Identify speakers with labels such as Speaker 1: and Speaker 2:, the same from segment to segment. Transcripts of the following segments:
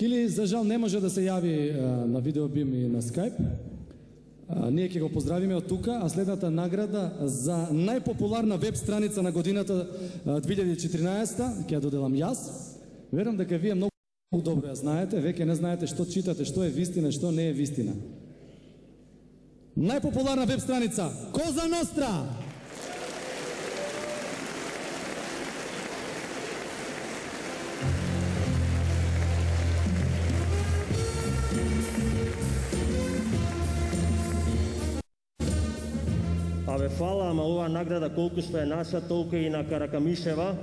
Speaker 1: Кили, за жал, не може да се јави на видеобим и на Скайп. Ние ќе го поздравиме од тука, а следната награда за најпопуларна веб страница на годината 2014 ќе ја доделам јас. Верувам дека вие многу добро ја знаете, веќе не знаете што читате, што е вистина, што не е вистина. Најпопуларна веб страница Коза Ностра.
Speaker 2: Абе, фала, ама оваа награда колку што е наша, толку и на Каракамишева.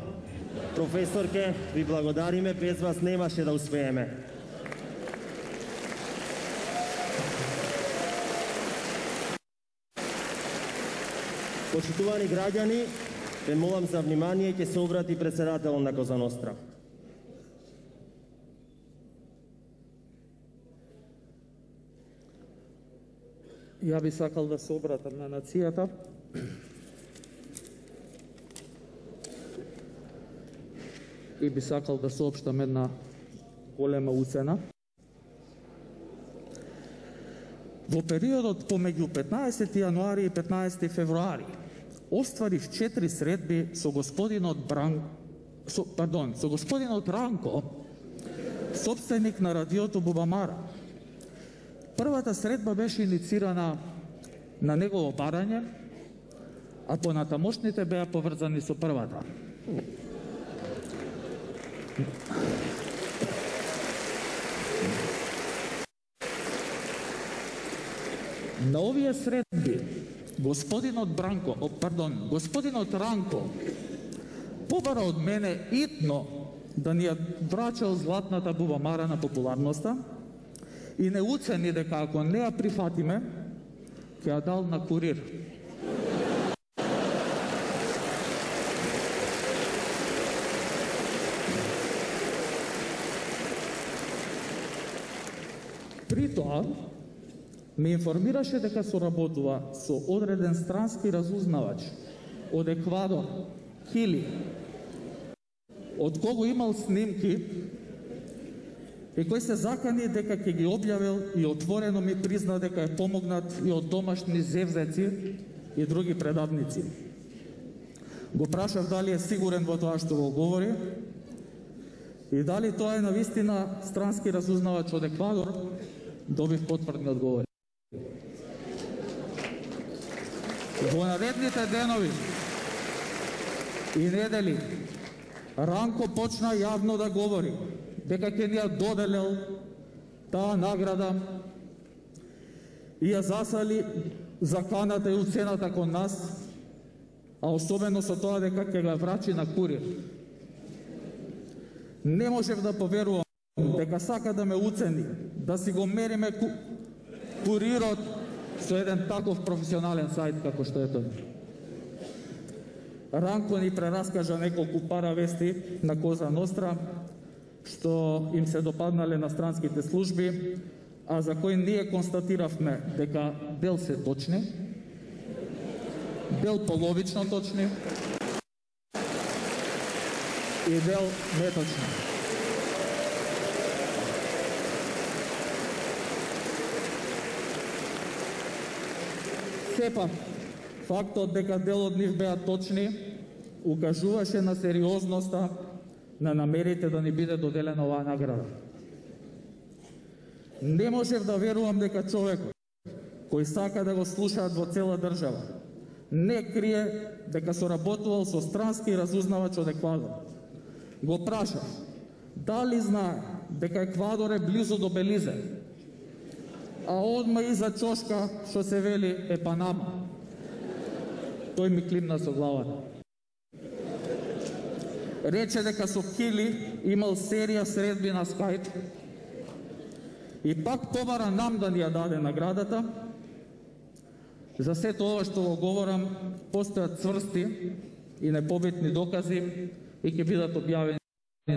Speaker 2: Професорке, ви благодариме, без вас немаше да успееме. Почитувани граѓани, ве молам за внимание, ќе се обрати председател на Коза Ностра.
Speaker 3: Ја би сакал да се обратам на нацијата. И би сакал да соопштам една голема уцена. Во периодот помеѓу 15 јануари и 15 февруари остварив 4 средби со господинот Ранко, собственик на радиото Бубамара. Првата средба беше иницирана на негово барање, а понатамошните беа поврзани со првата. На овие средби господинот Ранко побара од мене итно да ни ја врачал златната Бубамара на популарноста и не уцени дека ако не ја прифатиме, ќе ја дал на курир. При тоа, ме информираше дека соработува со одреден странски разузнавач од Еквадор, Кили, од кого имал снимки и кој се закани дека ќе ги објавил и отворено ми призна дека е помогнат и од домашни зевзеци и други предавници. Го прашав дали е сигурен во тоа што го говори и дали тоа е навистина странски разузнавач од Еквадор. Добив потврдни одговори. Во наредните денови и недели Ранко почна јавно да говори дека ќе ни ја доделил таа награда и ја засали заканата и уцената кон нас, а особено со тоа дека ќе го врачи на курир. Не можев да поверувам дека сака да ме уцени, да си го мериме курирот со еден таков професионален сајт како што е тој. Ранко ни прераскажа неколку паравести на Коза Ностра, што им се допаднале на странските служби, а за кои ние констатиравме дека дел се точни, дел половично точни и дел неточни. Сепак, фактот дека дел од нив беа точни, укажуваше на сериозноста на намерите да ни биде доделена оваа награда. Не можев да верувам дека човекот, кој сака да го слушаат во цела држава, не крие дека соработувал со странски разузнавач од Еквадор. Го прашав, дали знае дека Еквадор е близу до Белизе, а одма иза чошка што се вели е Панама. Тој ми климна со главата. Рече дека со Кили имал серија средби на Скайп и пак побара нам да ни ја даде наградата. За сето ова што го говорам, постојат цврсти и непобитни докази и ќе бидат објавени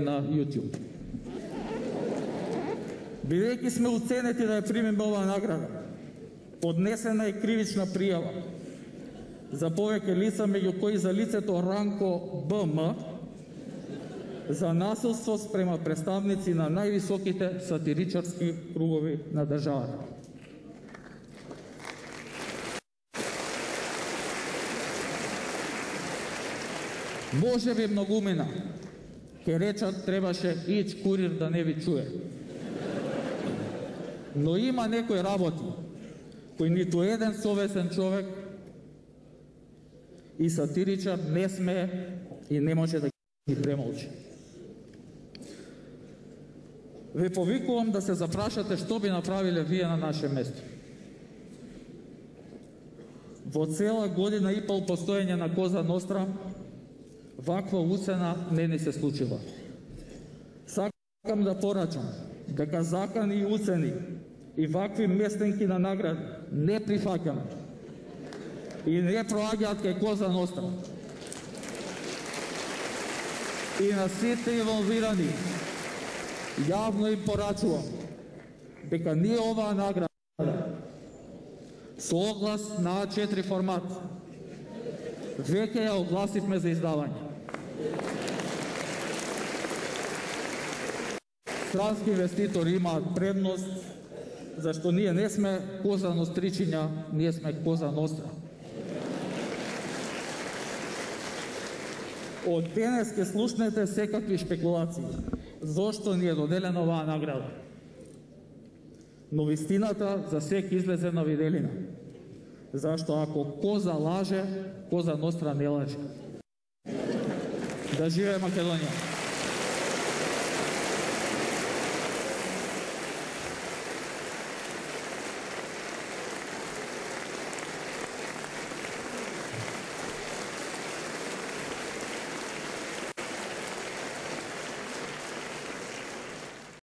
Speaker 3: на YouTube. Бидејќи сме уценети да ја примеме оваа награда, поднесена е кривична пријава за повеќе лица, меѓу кои за лицето Ранко БМ за насилство спрема представници на највисоките сатиричарски кругови на државата. Може би многумина ќе речат требаше иќ курир да не ви чуе. Но има некои работи кои ниту еден совесен човек и сатиричар не смее и не може да ги премолчи. Ве повикувам да се запрашате што би направиле вие на наше место. Во цела година и пол постоење на Коза Ностра, ваква уцена не ни се случила. Сакам да порачам дека закани и уцени и вакви местенки на награди не прифаќаме и не проаѓаат кај Коза Ностра. И на сите инволвирани јавно им порачувам дека ние оваа награда со оглас на А4 формат веќе ја огласивме за издавање. Странски инвеститори имаат предност, зашто ние не сме Коза Ностричиња, ние сме Коза Ностра. Од денес ке слушнете секакви шпекулации. Зошто ни е доделена оваа награда? Но вистината за сек излезе на виделина. Зашто ако Коза лаже, Коза Ностра не лаже. Да живее Македонија!